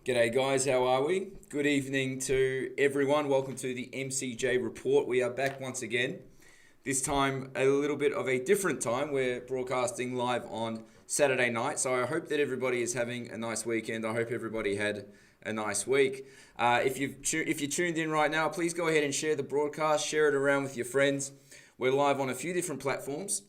G'day guys, how are we? Good evening to everyone. Welcome to the MCJ Report. We are back once again. This time a little bit of a different time. We're broadcasting live on Saturday night. So I hope that everybody is having a nice weekend. I hope everybody had a nice week. If you're tuned in right now, please go ahead and share the broadcast. Share it around with your friends. We're live on a few different platforms.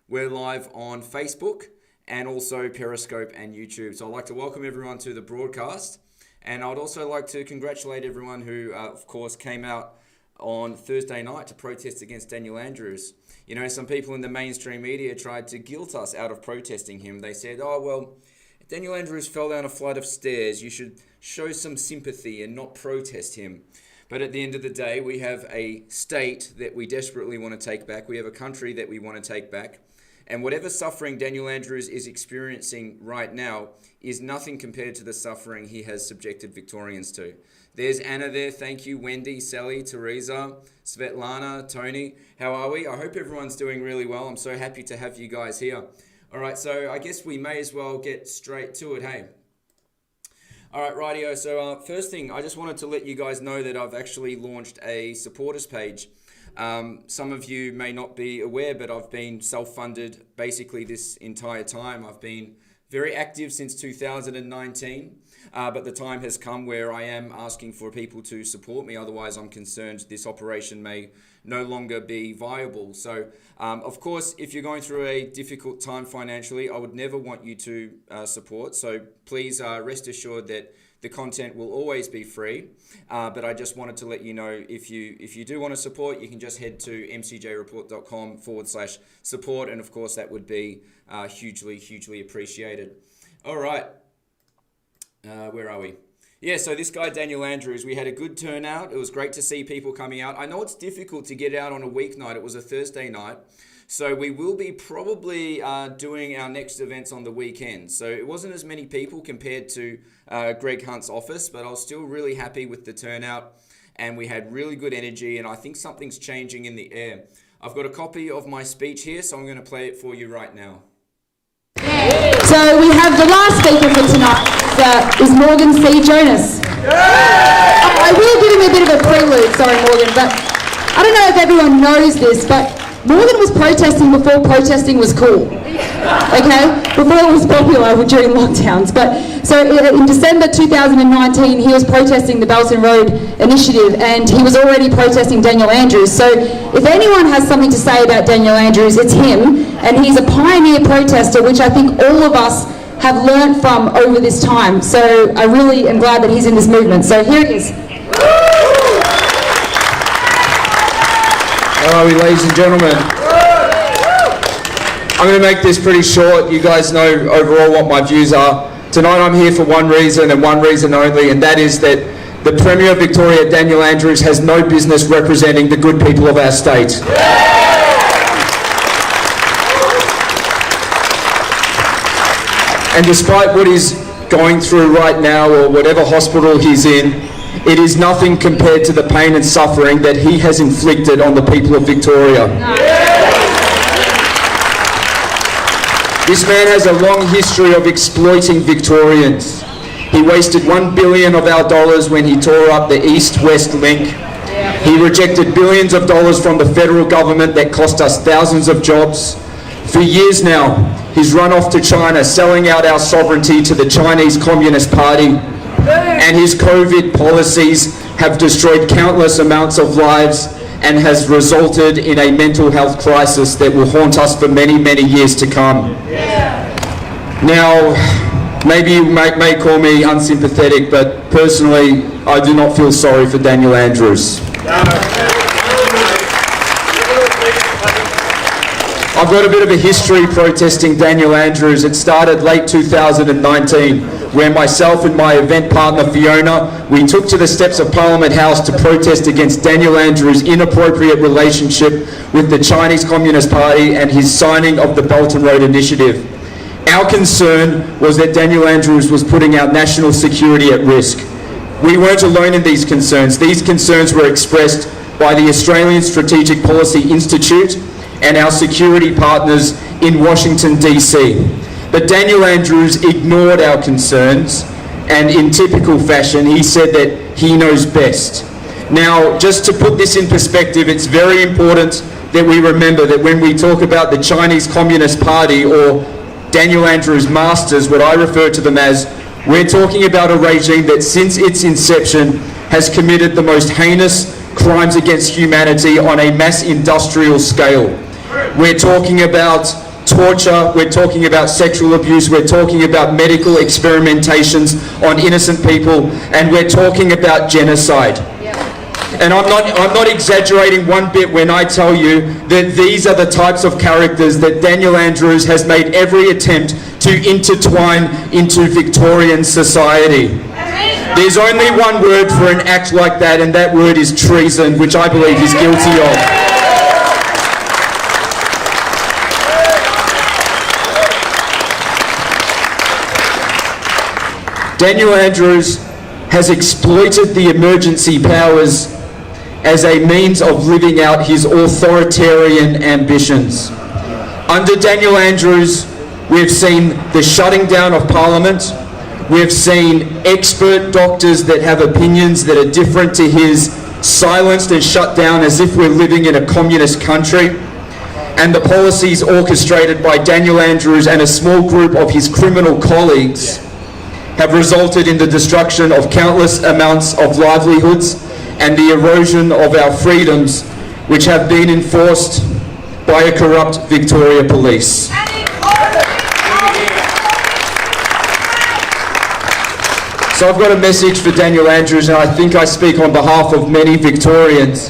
We're live on Facebook and also Periscope and YouTube. So I'd like to welcome everyone to the broadcast. And I'd also like to congratulate everyone who, of course, came out on Thursday night to protest against Daniel Andrews. You know, some people in the mainstream media tried to guilt us out of protesting him. They said, oh, well, Daniel Andrews fell down a flight of stairs. You should show some sympathy and not protest him. But at the end of the day, we have a state that we desperately want to take back. We have a country that we want to take back. And whatever suffering Daniel Andrews is experiencing right now is nothing compared to the suffering he has subjected Victorians to. There's Anna there. Thank you. Wendy, Sally, Teresa, Svetlana, Tony. How are we? I hope everyone's doing really well. I'm so happy to have you guys here. All right, so I guess we may as well get straight to it, hey? All right, rightio. So first thing, I just wanted to let you guys know that I've actually launched a supporters page. Some of you may not be aware, but I've been self-funded basically this entire time. I've been very active since 2019, but the time has come where I am asking for people to support me. Otherwise, I'm concerned this operation may no longer be viable. So, of course, if you're going through a difficult time financially, I would never want you to support. So please rest assured that the content will always be free, but I just wanted to let you know if you do want to support, you can just head to mcjreport.com/support, and of course that would be hugely appreciated. All right, where are we? Yeah, so this guy Daniel Andrews, we had a good turnout. It was great to see people coming out. I know it's difficult to get out on a weeknight. It was a Thursday night. So we will be probably doing our next events on the weekend. So it wasn't as many people compared to Greg Hunt's office, but I was still really happy with the turnout and we had really good energy, and I think something's changing in the air. I've got a copy of my speech here, so I'm going to play it for you right now. So we have the last speaker for tonight is Morgan C Jonas. I will give him a bit of a prelude, sorry Morgan, but I don't know if everyone knows this, but Morgan was protesting before protesting was cool, okay? Before it was popular during lockdowns. But so in December 2019, he was protesting the Belton Road Initiative, and he was already protesting Daniel Andrews. So if anyone has something to say about Daniel Andrews, it's him, and he's a pioneer protester, which I think all of us have learned from over this time. So I really am glad that he's in this movement. So here he is. How are we, ladies and gentlemen? I'm going to make this pretty short. You guys know overall what my views are. Tonight I'm here for one reason and one reason only, and that is that the Premier of Victoria, Daniel Andrews, has no business representing the good people of our state. And despite what he's going through right now, or whatever hospital he's in, it is nothing compared to the pain and suffering that he has inflicted on the people of Victoria. This man has a long history of exploiting Victorians. He wasted $1 billion of our dollars when he tore up the East-West link. He rejected billions of dollars from the federal government that cost us thousands of jobs. For years now, he's run off to China, selling out our sovereignty to the Chinese Communist Party. And his COVID policies have destroyed countless amounts of lives and has resulted in a mental health crisis that will haunt us for many, many years to come. Now, maybe you may call me unsympathetic, but personally, I do not feel sorry for Daniel Andrews. I've got a bit of a history protesting Daniel Andrews. It started late 2019, where myself and my event partner Fiona, we took to the steps of Parliament House to protest against Daniel Andrews' inappropriate relationship with the Chinese Communist Party and his signing of the Belt and Road Initiative. Our concern was that Daniel Andrews was putting our national security at risk. We weren't alone in these concerns. These concerns were expressed by the Australian Strategic Policy Institute and our security partners in Washington, D.C. But Daniel Andrews ignored our concerns, and in typical fashion, he said that he knows best. Now, just to put this in perspective, it's very important that we remember that when we talk about the Chinese Communist Party, or Daniel Andrews' masters, what I refer to them as, we're talking about a regime that since its inception has committed the most heinous crimes against humanity on a mass industrial scale. We're talking about torture, we're talking about sexual abuse, we're talking about medical experimentations on innocent people, and we're talking about genocide. And I'm not exaggerating one bit when I tell you that these are the types of characters that Daniel Andrews has made every attempt to intertwine into Victorian society. There's only one word for an act like that, and that word is treason, which I believe he's guilty of. Daniel Andrews has exploited the emergency powers as a means of living out his authoritarian ambitions. Under Daniel Andrews, we've seen the shutting down of Parliament. We've seen expert doctors that have opinions that are different to his silenced and shut down as if we're living in a communist country. And the policies orchestrated by Daniel Andrews and a small group of his criminal colleagues have resulted in the destruction of countless amounts of livelihoods and the erosion of our freedoms, which have been enforced by a corrupt Victoria Police. So I've got a message for Daniel Andrews, and I think I speak on behalf of many Victorians,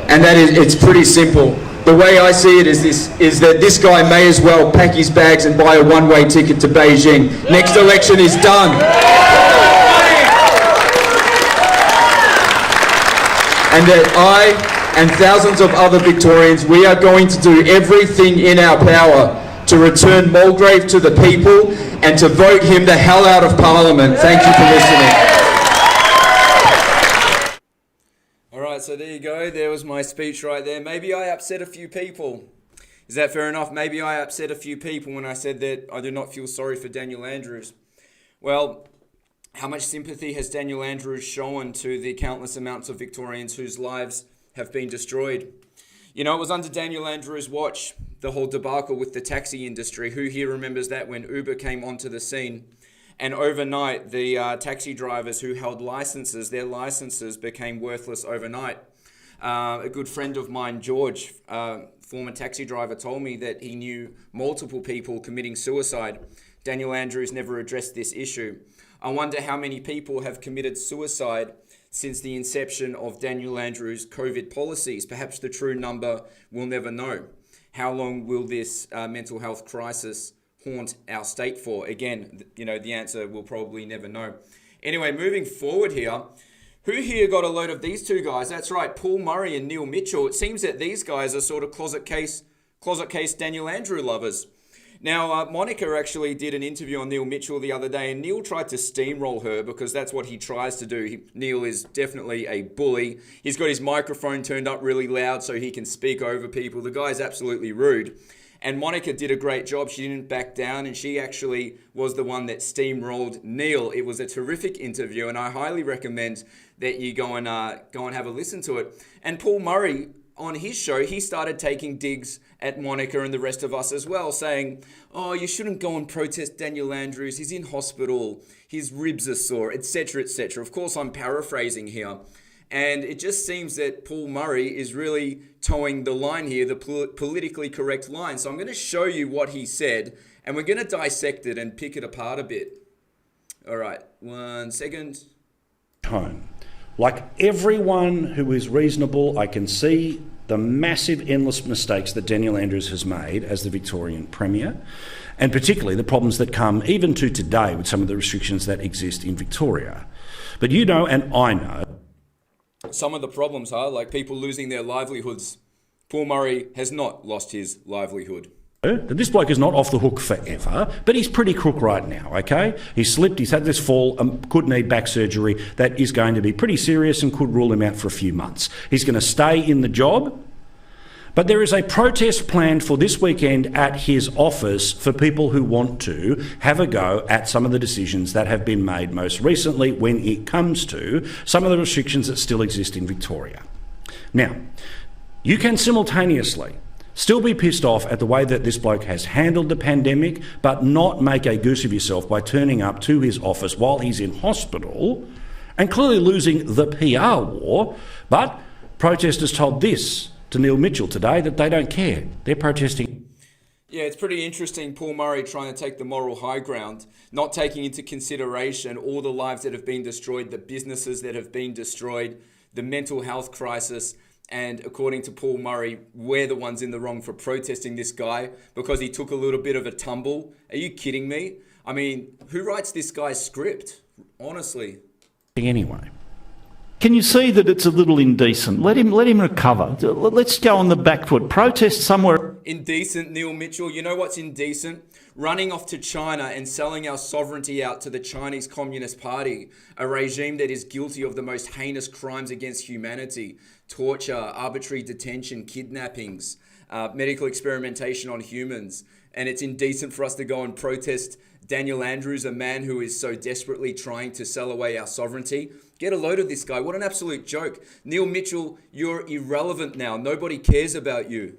and that is, it's pretty simple. The way I see it is that this guy may as well pack his bags and buy a one-way ticket to Beijing. Next election is done. And that I and thousands of other Victorians, we are going to do everything in our power to return Mulgrave to the people and to vote him the hell out of Parliament. Thank you for listening. Alright, so there you go. There was my speech right there. Maybe I upset a few people. Is that fair enough? Maybe I upset a few people when I said that I do not feel sorry for Daniel Andrews. Well, how much sympathy has Daniel Andrews shown to the countless amounts of Victorians whose lives have been destroyed? You know, it was under Daniel Andrews' watch, the whole debacle with the taxi industry. Who here remembers that when Uber came onto the scene? And overnight, the taxi drivers who held licenses, their licenses became worthless overnight. A good friend of mine, George, former taxi driver, told me that he knew multiple people committing suicide. Daniel Andrews never addressed this issue. I wonder how many people have committed suicide since the inception of Daniel Andrews' COVID policies. Perhaps the true number we'll never know. How long will this mental health crisis haunt our state for? Again, you know, the answer we'll probably never know. Anyway, moving forward here, who here got a load of these two guys? That's right, Paul Murray and Neil Mitchell. It seems that these guys are sort of closet case Daniel Andrew lovers. Now, Monica actually did an interview on Neil Mitchell the other day, and Neil tried to steamroll her because that's what he tries to do. Neil is definitely a bully. He's got his microphone turned up really loud so he can speak over people. The guy's absolutely rude. And Monica did a great job. She didn't back down, and she actually was the one that steamrolled Neil. It was a terrific interview, and I highly recommend that you go and have a listen to it. And Paul Murray, on his show, he started taking digs at Monica and the rest of us as well, saying, oh, you shouldn't go and protest Daniel Andrews. He's in hospital. His ribs are sore, etc., etc. Of course, I'm paraphrasing here. And it just seems that Paul Murray is really towing the line here, the politically correct line. So I'm going to show you what he said, and we're going to dissect it and pick it apart a bit. All right, 1 second. Home. Like everyone who is reasonable, I can see the massive, endless mistakes that Daniel Andrews has made as the Victorian Premier, and particularly the problems that come even to today with some of the restrictions that exist in Victoria. But you know, and I know, some of the problems are like people losing their livelihoods. Paul Murray has not lost his livelihood. This bloke is not off the hook forever, but he's pretty crook right now, okay? He's slipped, he's had this fall, could need back surgery that is going to be pretty serious and could rule him out for a few months. He's going to stay in the job, but there is a protest planned for this weekend at his office for people who want to have a go at some of the decisions that have been made most recently when it comes to some of the restrictions that still exist in Victoria. Now, you can simultaneously still be pissed off at the way that this bloke has handled the pandemic, but not make a goose of yourself by turning up to his office while he's in hospital and clearly losing the PR war. But protesters told this to Neil Mitchell today that they don't care. They're protesting. Yeah, it's pretty interesting, Paul Murray trying to take the moral high ground, not taking into consideration all the lives that have been destroyed, the businesses that have been destroyed, the mental health crisis. And according to Paul Murray, we're the ones in the wrong for protesting this guy because he took a little bit of a tumble. Are you kidding me? I mean, who writes this guy's script? Honestly. Anyway. Can you see that it's a little indecent? Let him recover. Let's go on the back foot. Protest somewhere. Indecent, Neil Mitchell. You know what's indecent? Running off to China and selling our sovereignty out to the Chinese Communist Party, a regime that is guilty of the most heinous crimes against humanity: torture, arbitrary detention, kidnappings, medical experimentation on humans. And it's indecent for us to go and protest Daniel Andrews, a man who is so desperately trying to sell away our sovereignty. Get a load of this guy. What an absolute joke. Neil Mitchell, you're irrelevant now. Nobody cares about you.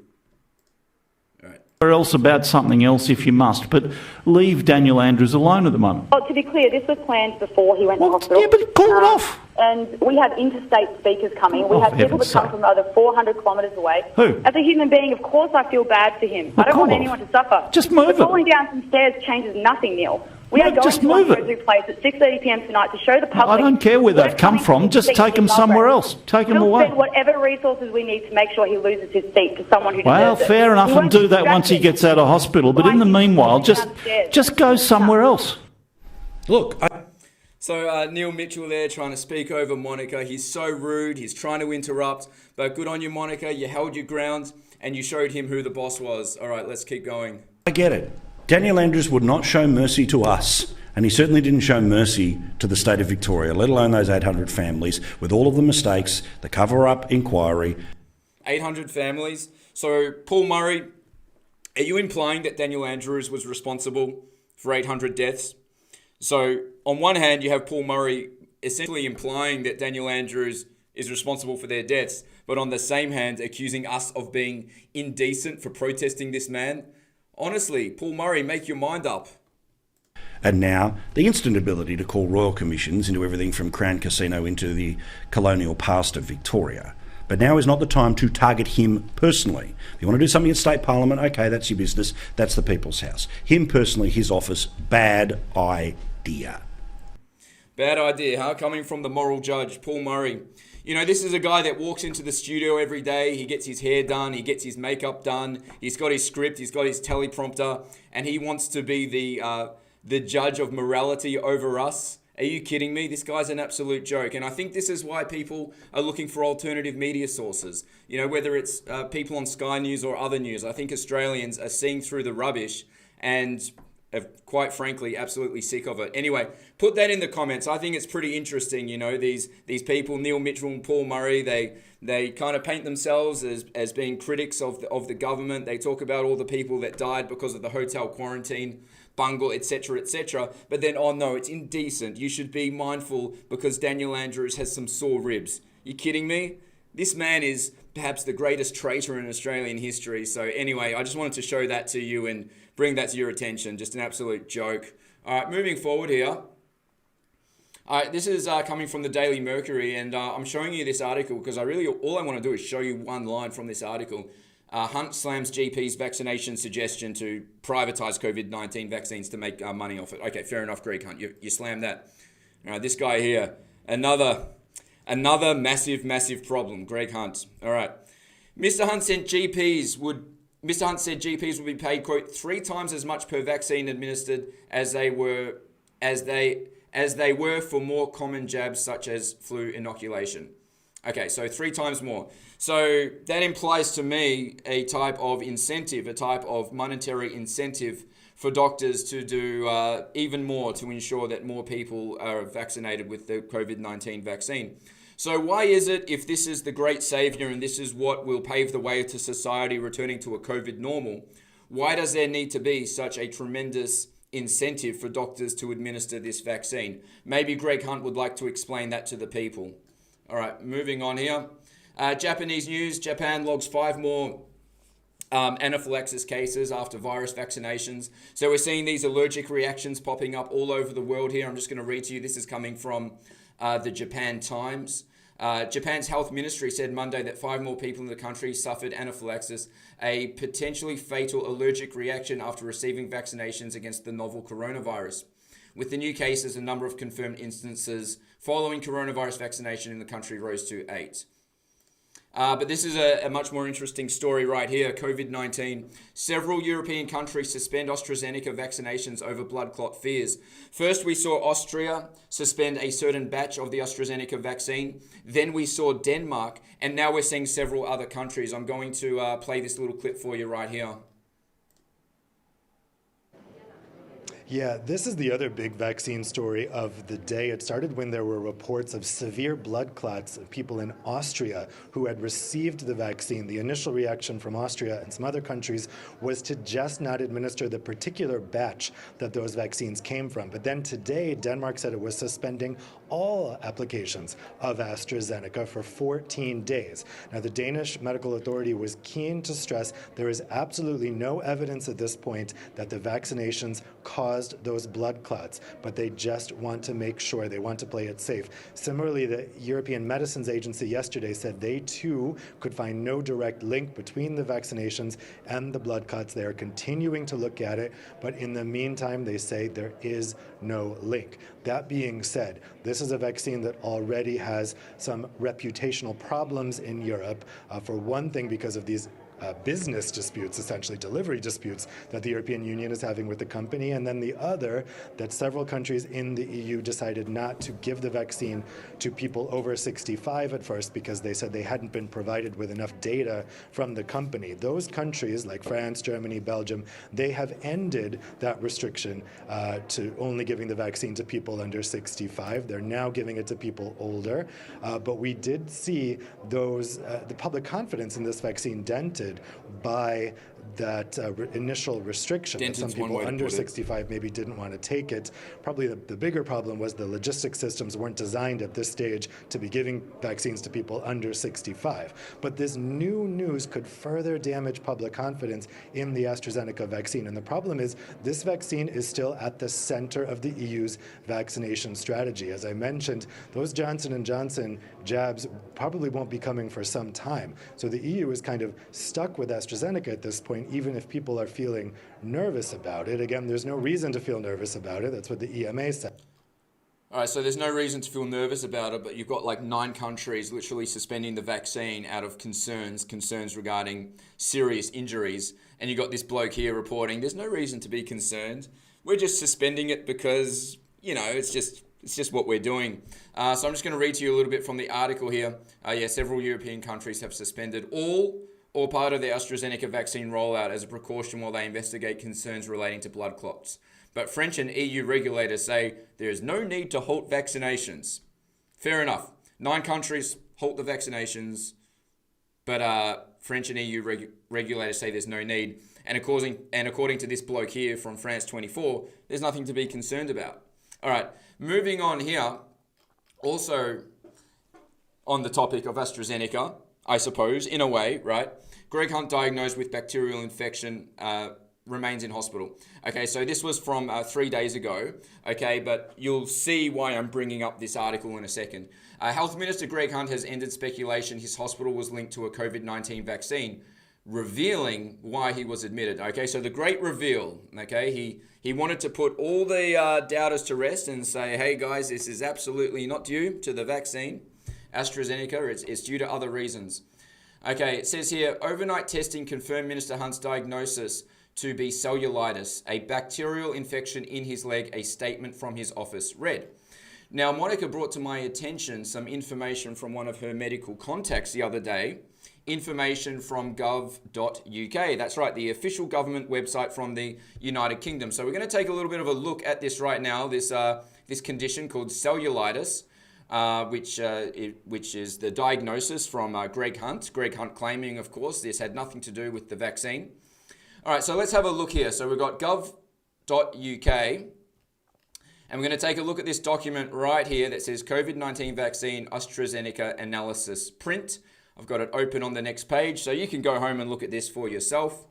All right. Or else about something else if you must, but leave Daniel Andrews alone at the moment. Oh, to be clear, this was planned before he went to hospital. Yeah, but call it off. And we have interstate speakers coming. We have people that come from over 400 kilometres away. Who? As a human being, of course I feel bad for him. I don't want anyone to suffer. Just move it. Falling down some stairs changes nothing, Neil. We are going to Wazoo Place at 6:30 p.m. tonight to show the public. I don't care where they've come from. Just take them somewhere else. Take them away. We'll spend whatever resources we need to make sure he loses his seat to someone who deserves it. Well, fair enough, and do that once he gets out of hospital. But in the meanwhile, just go somewhere else. Look, So Neil Mitchell there trying to speak over Monica. He's so rude. He's trying to interrupt. But good on you, Monica. You held your ground and you showed him who the boss was. All right, let's keep going. I get it. Daniel Andrews would not show mercy to us, and he certainly didn't show mercy to the state of Victoria, let alone those 800 families, with all of the mistakes, the cover-up inquiry. 800 families. So, Paul Murray, are you implying that Daniel Andrews was responsible for 800 deaths? So, on one hand, you have Paul Murray essentially implying that Daniel Andrews is responsible for their deaths, but on the same hand, accusing us of being indecent for protesting this man. Honestly, Paul Murray, make your mind up. And now, the instant ability to call royal commissions into everything from Crown Casino into the colonial past of Victoria. But now is not the time to target him personally. If you want to do something at State Parliament, okay, that's your business. That's the People's House. Him personally, his office, bad idea. Bad idea, huh? Coming from the moral judge, Paul Murray. You know, this is a guy that walks into the studio every day. He gets his hair done. He gets his makeup done. He's got his script. He's got his teleprompter. And he wants to be the judge of morality over us. Are you kidding me? This guy's an absolute joke. And I think this is why people are looking for alternative media sources. You know, whether it's people on Sky News or other news. I think Australians are seeing through the rubbish and quite frankly, absolutely sick of it. Anyway, put that in the comments. I think it's pretty interesting, you know, these people, Neil Mitchell and Paul Murray, they kind of paint themselves as being critics of the government. They talk about all the people that died because of the hotel quarantine, bungle, etc., etc. But then, oh no, it's indecent. You should be mindful because Daniel Andrews has some sore ribs. You kidding me? This man is perhaps the greatest traitor in Australian history. So anyway, I just wanted to show that to you and bring that to your attention. Just an absolute joke. All right, moving forward here. All right, this is coming from the Daily Mercury, and I'm showing you this article because all I want to do is show you one line from this article. Hunt slams GP's vaccination suggestion to privatise COVID-19 vaccines to make money off it. Okay, fair enough, Greg Hunt. You slammed that. All right, this guy here, another massive problem, Greg Hunt. All right, Mr. Hunt said GPs would be paid, quote, 3 times as much per vaccine administered as they were for more common jabs such as flu inoculation. Okay, so 3 times more. So that implies to me a type of incentive, a type of monetary incentive for doctors to do even more to ensure that more people are vaccinated with the COVID-19 vaccine. So why is it, if this is the great savior and this is what will pave the way to society returning to a COVID normal, why does there need to be such a tremendous incentive for doctors to administer this vaccine? Maybe Greg Hunt would like to explain that to the people. All right, moving on here. Japanese news, Japan logs 5 more anaphylaxis cases after virus vaccinations. So we're seeing these allergic reactions popping up all over the world here. I'm just going to read to you. This is coming from the Japan Times. Japan's health ministry said Monday that 5 more people in the country suffered anaphylaxis, a potentially fatal allergic reaction after receiving vaccinations against the novel coronavirus. With the new cases, the number of confirmed instances following coronavirus vaccination in the country rose to 8. But this is a much more interesting story right here. COVID-19. Several European countries suspend AstraZeneca vaccinations over blood clot fears. First, we saw Austria suspend a certain batch of the AstraZeneca vaccine. Then we saw Denmark. And now we're seeing several other countries. I'm going to play this little clip for you right here. Yeah, this is the other big vaccine story of the day. It started when there were reports of severe blood clots of people in Austria who had received the vaccine. The initial reaction from Austria and some other countries was to just not administer the particular batch that those vaccines came from. But then today, Denmark said it was suspending all applications of AstraZeneca for 14 days. Now, the Danish medical authority was keen to stress there is absolutely no evidence at this point that the vaccinations caused those blood clots, but they just want to make sure, they want to play it safe. Similarly, the European Medicines Agency yesterday said they too could find no direct link between the vaccinations and the blood clots. They are continuing to look at it, but in the meantime, they say there is no link. That being said, this is a vaccine that already has some reputational problems in Europe. For one thing, because of these business disputes, essentially delivery disputes, that the European Union is having with the company, and then the other, that several countries in the EU decided not to give the vaccine to people over 65 at first because they said they hadn't been provided with enough data from the company. Those countries, like France, Germany, Belgium, they have ended that restriction to only giving the vaccine to people under 65. They're now giving it to people older. But we did see those, the public confidence in this vaccine dented by that initial restriction that some people under 65 maybe didn't want to take it. Probably the bigger problem was the logistic systems weren't designed at this stage to be giving vaccines to people under 65. But this new news could further damage public confidence in the AstraZeneca vaccine. And the problem is this vaccine is still at the center of the EU's vaccination strategy. As I mentioned, those Johnson & Johnson jabs probably won't be coming for some time. So the EU is kind of stuck with AstraZeneca at this point, even if people are feeling nervous about it. Again, there's no reason to feel nervous about it. That's what the EMA said. All right, so there's no reason to feel nervous about it, but you've got like 9 countries literally suspending the vaccine out of concerns regarding serious injuries. And you've got this bloke here reporting, there's no reason to be concerned. We're just suspending it because, you know, it's just what we're doing. So I'm just going to read to you a little bit from the article here. Several European countries have suspended all or part of the AstraZeneca vaccine rollout as a precaution while they investigate concerns relating to blood clots. But French and EU regulators say there is no need to halt vaccinations. Fair enough. 9 countries halt the vaccinations, but French and EU regulators say there's no need. And according to this bloke here from France 24, there's nothing to be concerned about. All right, moving on here. Also on the topic of AstraZeneca, I suppose, in a way, right? Greg Hunt, diagnosed with bacterial infection, remains in hospital. Okay, so this was from 3 days ago, okay, but you'll see why I'm bringing up this article in a second. Health Minister Greg Hunt has ended speculation his hospital was linked to a COVID-19 vaccine, revealing why he was admitted. Okay, so the great reveal, okay, he wanted to put all the doubters to rest and say, hey guys, this is absolutely not due to the vaccine, AstraZeneca, it's due to other reasons. Okay, it says here, overnight testing confirmed Minister Hunt's diagnosis to be cellulitis, a bacterial infection in his leg, a statement from his office read. Now, Monica brought to my attention some information from one of her medical contacts the other day, information from gov.uk. That's right, the official government website from the United Kingdom. So we're going to take a little bit of a look at this right now, this condition called cellulitis, which is the diagnosis from Greg Hunt. Greg Hunt claiming, of course, this had nothing to do with the vaccine. All right, so let's have a look here. So we've got gov.uk. And we're going to take a look at this document right here that says COVID-19 vaccine AstraZeneca analysis print. I've got it open on the next page, so you can go home and look at this for yourself.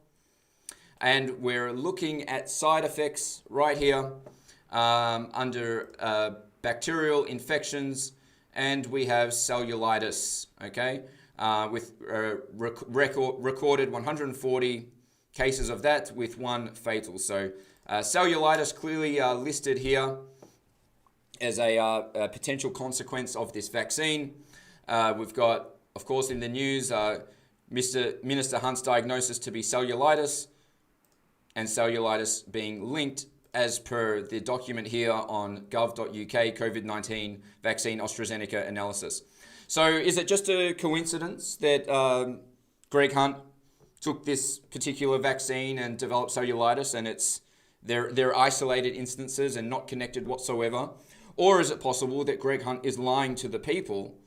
And we're looking at side effects right here under bacterial infections, and we have cellulitis, okay, with recorded 140 cases of that with 1 fatal. So cellulitis clearly listed here as a potential consequence of this vaccine. We've got, of course, in the news, Minister Hunt's diagnosis to be cellulitis, and cellulitis being linked as per the document here on gov.uk, COVID-19 vaccine AstraZeneca analysis. So is it just a coincidence that Greg Hunt took this particular vaccine and developed cellulitis, and they're isolated instances and not connected whatsoever? Or is it possible that Greg Hunt is lying to the people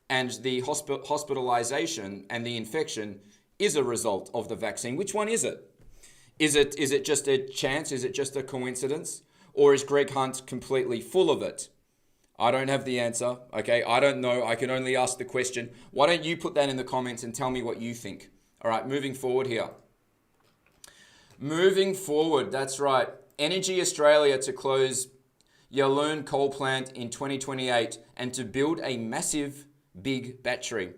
and the hospitalization and the infection is a result of the vaccine? Which one is it? Is it just a chance? Is it just a coincidence? Or is Greg Hunt completely full of it? I don't have the answer, okay? I don't know. I can only ask the question. Why don't you put that in the comments and tell me what you think? All right, moving forward here. Moving forward, that's right. Energy Australia to close Yallourn coal plant in 2028 and to build a massive big battery.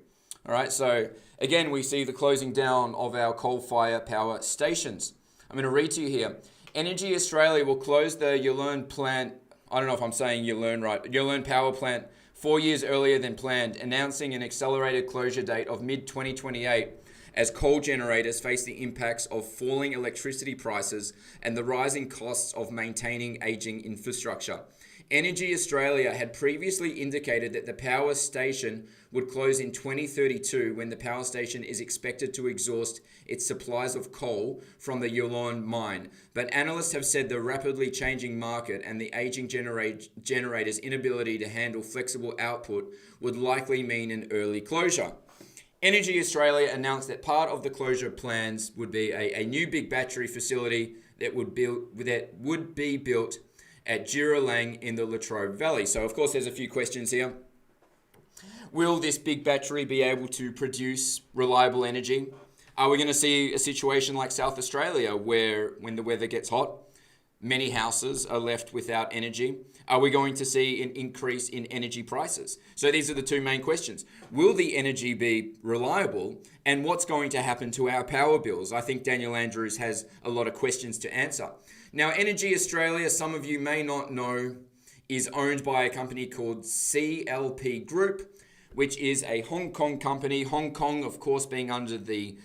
All right, so again, we see the closing down of our coal-fired power stations. I'm going to read to you here. Energy Australia will close the Yallourn plant, I don't know if I'm saying Yallourn right, Yallourn power plant 4 years earlier than planned, announcing an accelerated closure date of mid-2028 as coal generators face the impacts of falling electricity prices and the rising costs of maintaining aging infrastructure. Energy Australia had previously indicated that the power station would close in 2032 when the power station is expected to exhaust its supplies of coal from the Yallourn mine. But analysts have said the rapidly changing market and the aging generators' inability to handle flexible output would likely mean an early closure. Energy Australia announced that part of the closure plans would be a new big battery facility that would be built at Jiralang in the Latrobe Valley. So, of course, there's a few questions here. Will this big battery be able to produce reliable energy? Are we going to see a situation like South Australia where when the weather gets hot, many houses are left without energy? Are we going to see an increase in energy prices? So these are the two main questions. Will the energy be reliable? And what's going to happen to our power bills? I think Daniel Andrews has a lot of questions to answer. Now, Energy Australia, some of you may not know, is owned by a company called CLP Group, which is a Hong Kong company. Hong Kong, of course, being under the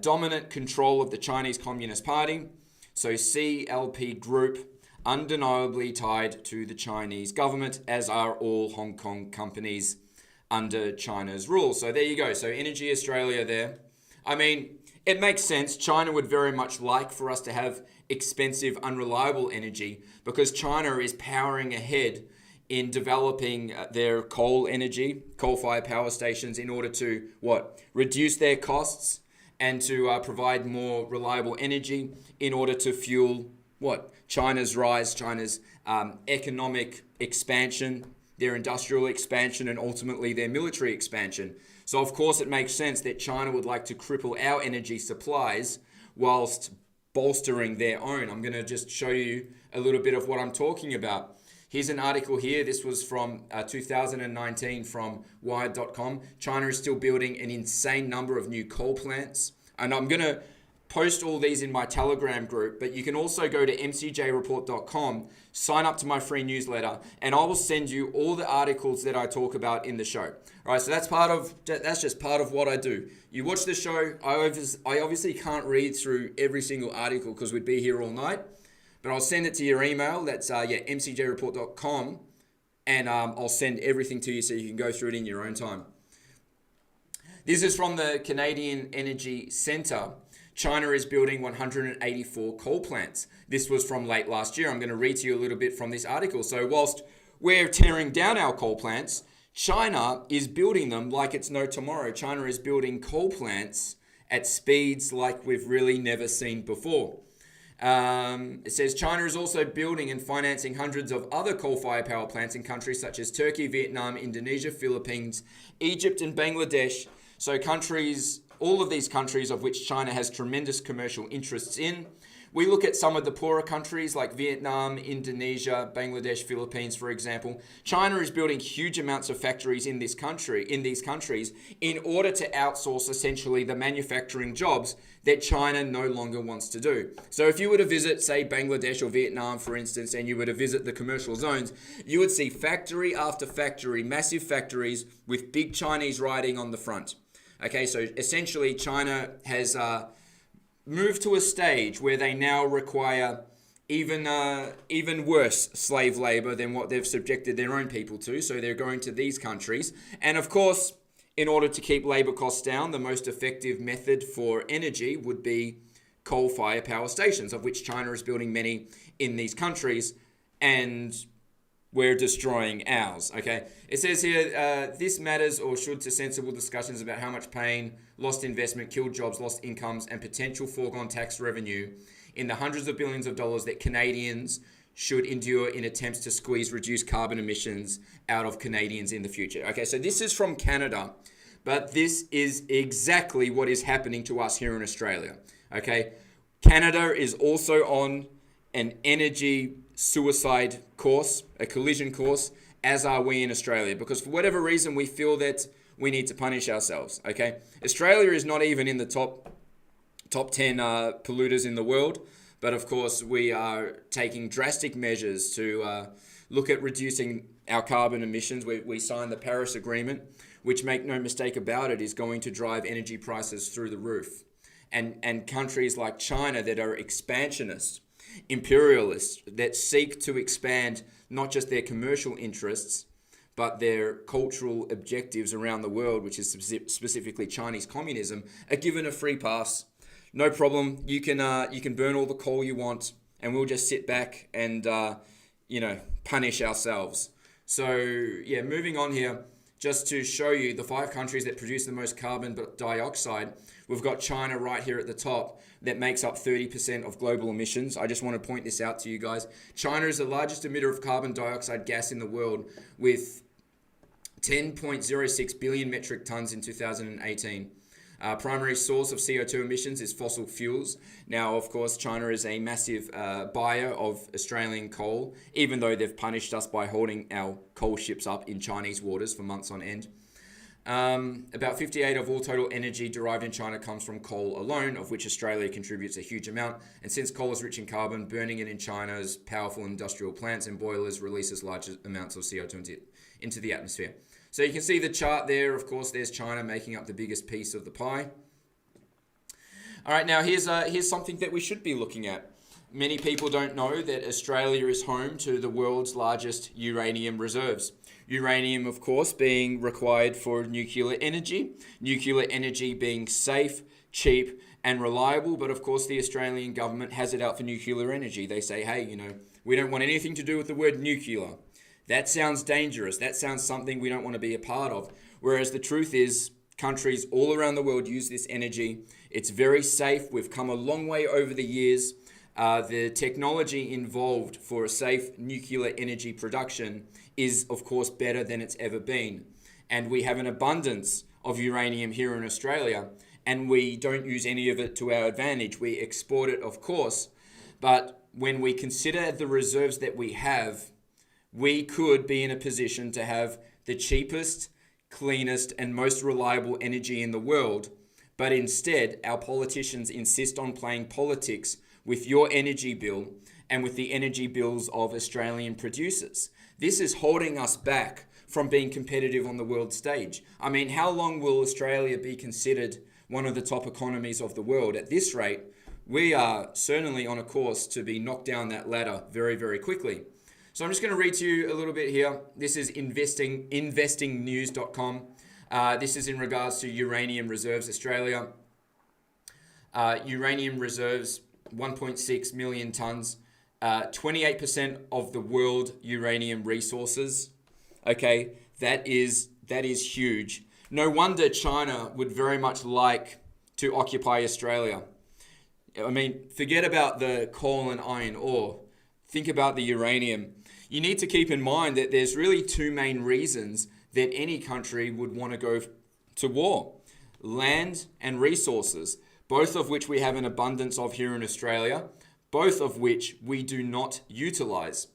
dominant control of the Chinese Communist Party. So CLP Group, undeniably tied to the Chinese government, as are all Hong Kong companies under China's rule. So there you go. So Energy Australia there. I mean, it makes sense. China would very much like for us to have expensive, unreliable energy because China is powering ahead in developing their coal-fired power stations in order to, reduce their costs and to provide more reliable energy in order to fuel, China's rise, China's economic expansion, their industrial expansion, and ultimately their military expansion. So of course it makes sense that China would like to cripple our energy supplies whilst bolstering their own. I'm going to just show you a little bit of what I'm talking about. Here's an article here. This was from 2019 from Wired.com. China is still building an insane number of new coal plants. And I'm going to post all these in my Telegram group, but you can also go to mcjreport.com, sign up to my free newsletter, and I will send you all the articles that I talk about in the show. All right, so that's just part of what I do. You watch the show. I obviously can't read through every single article because we'd be here all night, but I'll send it to your email. That's mcjreport.com, and I'll send everything to you so you can go through it in your own time. This is from the Canadian Energy Centre. China is building 184 coal plants. This was from late last year. I'm going to read to you a little bit from this article. So whilst we're tearing down our coal plants, China is building them like it's no tomorrow. China is building coal plants at speeds like we've really never seen before. It says China is also building and financing hundreds of other coal-fired power plants in countries such as Turkey, Vietnam, Indonesia, Philippines, Egypt, and Bangladesh. So all of these countries of which China has tremendous commercial interests in. We look at some of the poorer countries like Vietnam, Indonesia, Bangladesh, Philippines, for example. China is building huge amounts of factories in these countries in order to outsource essentially the manufacturing jobs that China no longer wants to do. So if you were to visit, say, Bangladesh or Vietnam, for instance, and you were to visit the commercial zones, you would see factory after factory, massive factories with big Chinese writing on the front. Okay, so essentially China has moved to a stage where they now require even worse slave labor than what they've subjected their own people to. So they're going to these countries. And of course, in order to keep labor costs down, the most effective method for energy would be coal-fired power stations, of which China is building many in these countries. And we're destroying ours, okay? It says here, this matters or should to sensible discussions about how much pain, lost investment, killed jobs, lost incomes, and potential foregone tax revenue in the hundreds of billions of dollars that Canadians should endure in attempts to squeeze reduced carbon emissions out of Canadians in the future. Okay, so this is from Canada, but this is exactly what is happening to us here in Australia, okay? Canada is also on an energy suicide course, a collision course, as are we in Australia, because for whatever reason we feel that we need to punish ourselves, okay? Australia is not even in the top 10 polluters in the world, but of course we are taking drastic measures to look at reducing our carbon emissions. We signed the Paris Agreement, which, make no mistake about it, is going to drive energy prices through the roof. And countries like China that are expansionists, imperialists, that seek to expand not just their commercial interests, but their cultural objectives around the world, which is specifically Chinese communism, are given a free pass. No problem. You can burn all the coal you want, and we'll just sit back and punish ourselves. So yeah, moving on here, just to show you the 5 countries that produce the most carbon dioxide. We've got China right here at the top that makes up 30% of global emissions. I just want to point this out to you guys. China is the largest emitter of carbon dioxide gas in the world with 10.06 billion metric tons in 2018. Primary source of CO2 emissions is fossil fuels. Now, of course, China is a massive buyer of Australian coal, even though they've punished us by holding our coal ships up in Chinese waters for months on end. About 58% of all total energy derived in China comes from coal alone, of which Australia contributes a huge amount. And since coal is rich in carbon, burning it in China's powerful industrial plants and boilers releases large amounts of CO2 into the atmosphere. So you can see the chart there. Of course, there's China making up the biggest piece of the pie. All right, now here's something that we should be looking at. Many people don't know that Australia is home to the world's largest uranium reserves. Uranium, of course, being required for nuclear energy being safe, cheap, and reliable. But of course, the Australian government has it out for nuclear energy. They say, hey, we don't want anything to do with the word nuclear. That sounds dangerous. That sounds something we don't want to be a part of. Whereas the truth is, countries all around the world use this energy. It's very safe. We've come a long way over the years. The technology involved for a safe nuclear energy production is, of course, better than it's ever been. And we have an abundance of uranium here in Australia, and we don't use any of it to our advantage. We export it, of course, but when we consider the reserves that we have, we could be in a position to have the cheapest, cleanest, and most reliable energy in the world. But instead, our politicians insist on playing politics with your energy bill and with the energy bills of Australian producers. This is holding us back from being competitive on the world stage. I mean, how long will Australia be considered one of the top economies of the world? At this rate, we are certainly on a course to be knocked down that ladder very, very quickly. So I'm just going to read to you a little bit here. This is investingnews.com. This is in regards to Uranium Reserves Australia. Uranium Reserves, 1.6 million tons, 28% of the world uranium resources. Okay, that is huge. No wonder China would very much like to occupy Australia. I mean, forget about the coal and iron ore. Think about the uranium. You need to keep in mind that there's really two main reasons that any country would want to go to war. Land and resources, both of which we have an abundance of here in Australia, both of which we do not utilize.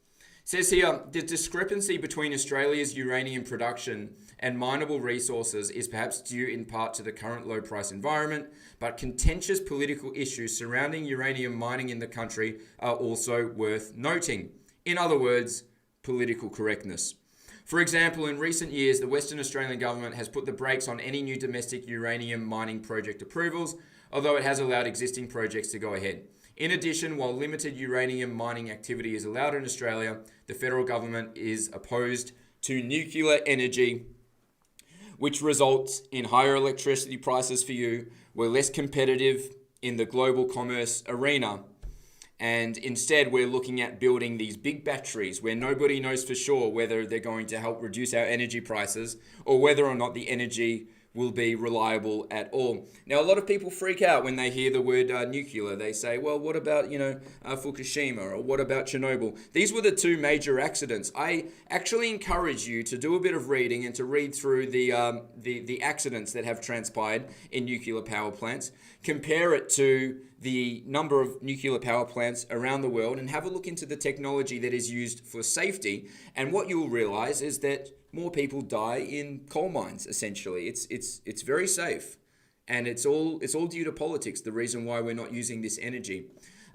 It says here, the discrepancy between Australia's uranium production and mineable resources is perhaps due in part to the current low price environment, but contentious political issues surrounding uranium mining in the country are also worth noting. In other words, political correctness. For example, in recent years, the Western Australian government has put the brakes on any new domestic uranium mining project approvals, although it has allowed existing projects to go ahead. In addition, while limited uranium mining activity is allowed in Australia, the federal government is opposed to nuclear energy, which results in higher electricity prices for you. We're less competitive in the global commerce arena. And instead, we're looking at building these big batteries where nobody knows for sure whether they're going to help reduce our energy prices or whether or not the energy will be reliable at all. Now, a lot of people freak out when they hear the word nuclear. They say, well, what about, Fukushima, or what about Chernobyl? These were the two major accidents. I actually encourage you to do a bit of reading and to read through the accidents that have transpired in nuclear power plants. Compare it to the number of nuclear power plants around the world and have a look into the technology that is used for safety. And what you'll realize is that more people die in coal mines, essentially. It's very safe, and it's all due to politics, the reason why we're not using this energy.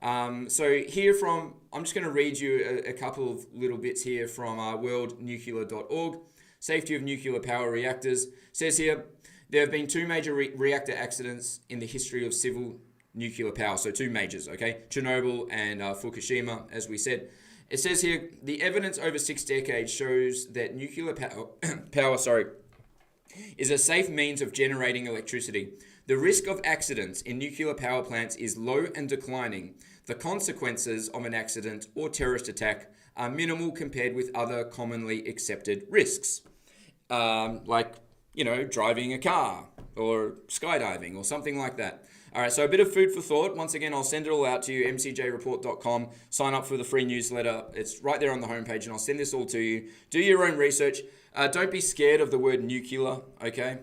I'm just going to read you a couple of little bits here from worldnuclear.org. Safety of nuclear power reactors. It says here, there have been two major reactor accidents in the history of civil nuclear power. So two majors, okay? Chernobyl and Fukushima, as we said. It says here, the evidence over 6 decades shows that nuclear power is a safe means of generating electricity. The risk of accidents in nuclear power plants is low and declining. The consequences of an accident or terrorist attack are minimal compared with other commonly accepted risks, like driving a car or skydiving or something like that. All right, so a bit of food for thought. Once again, I'll send it all out to you, mcjreport.com. Sign up for the free newsletter. It's right there on the homepage, and I'll send this all to you. Do your own research. Don't be scared of the word nuclear, okay?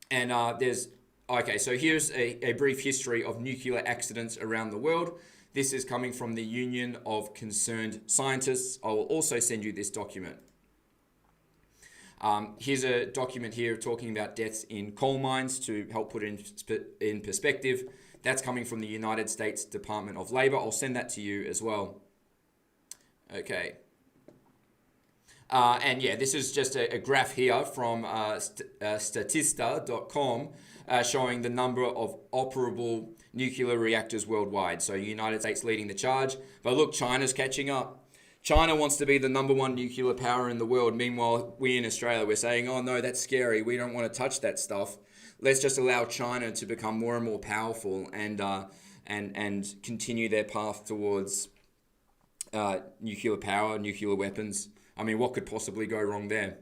And so here's a brief history of nuclear accidents around the world. This is coming from the Union of Concerned Scientists. I will also send you this document. Here's a document here talking about deaths in coal mines to help put it in perspective. That's coming from the United States Department of Labor. I'll send that to you as well. Okay. This is just a graph here from statista.com showing the number of operable nuclear reactors worldwide. So United States leading the charge. But look, China's catching up. China wants to be the number one nuclear power in the world. Meanwhile, we in Australia, we're saying, oh no, that's scary. We don't want to touch that stuff. let's just allow China to become more and more powerful and continue their path towards nuclear power, nuclear weapons. I mean, what could possibly go wrong there?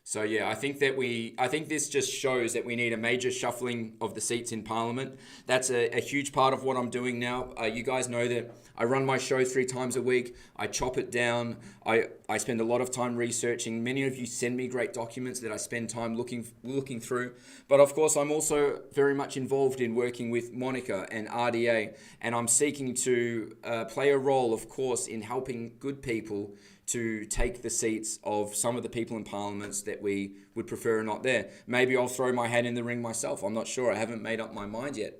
So yeah, I think this just shows that we need a major shuffling of the seats in Parliament. That's a huge part of what I'm doing now. You guys know that I run my show 3 times a week. I chop it down. I spend a lot of time researching. Many of you send me great documents that I spend time looking through. But of course, I'm also very much involved in working with Monica and RDA, and I'm seeking to play a role, of course, in helping good people to take the seats of some of the people in parliaments that we would prefer are not there. Maybe I'll throw my hat in the ring myself. I'm not sure. I haven't made up my mind yet.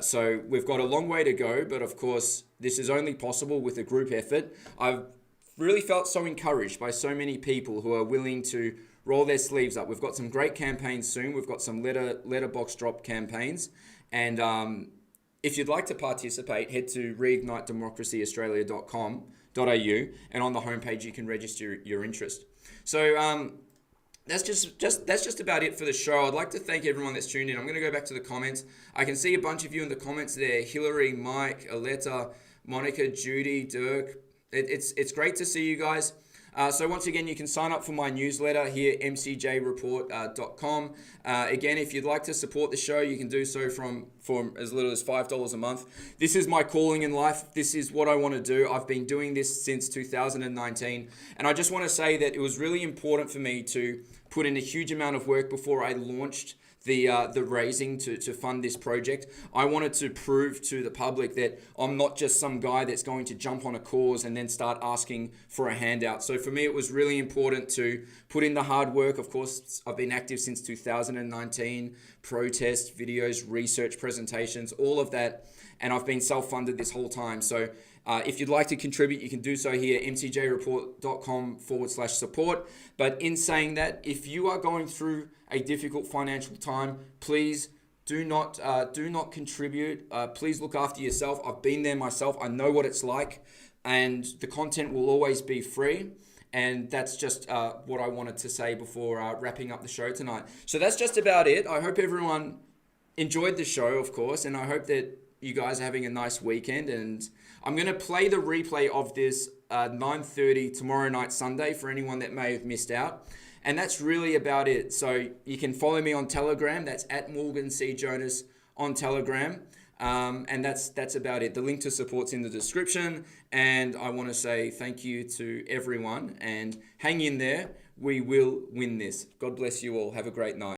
So we've got a long way to go, but of course, this is only possible with a group effort. I've really felt so encouraged by so many people who are willing to roll their sleeves up. We've got some great campaigns soon. We've got some letterbox drop campaigns. And if you'd like to participate, head to reignitedemocracyaustralia.com.au, and on the homepage you can register your interest. So that's just about it for the show. I'd like to thank everyone that's tuned in. I'm going to go back to the comments. I can see a bunch of you in the comments there: Hillary, Mike, Aletta, Monica, Judy, Dirk. It's great to see you guys. So once again, you can sign up for my newsletter here, mcjreport.com. Again, if you'd like to support the show, you can do so from as little as $5 a month. This is my calling in life. This is what I want to do. I've been doing this since 2019. And I just want to say that it was really important for me to put in a huge amount of work before I launched the raising to fund this project. I wanted to prove to the public that I'm not just some guy that's going to jump on a cause and then start asking for a handout. So for me, it was really important to put in the hard work. Of course, I've been active since 2019, protests, videos, research presentations, all of that. And I've been self-funded this whole time. So if you'd like to contribute, you can do so here, mcjreport.com/support. But in saying that, if you are going through a difficult financial time, please do not contribute. Please look after yourself. I've been there myself. I know what it's like, and the content will always be free. And that's just what I wanted to say before wrapping up the show tonight. So that's just about it. I hope everyone enjoyed the show, of course, and I hope that you guys are having a nice weekend. And I'm going to play the replay of this 9:30 tomorrow night, Sunday, for anyone that may have missed out. And that's really about it. So you can follow me on Telegram. That's at Morgan C Jonas on Telegram. And that's about it. The link to support's in the description. And I want to say thank you to everyone. And hang in there. We will win this. God bless you all. Have a great night.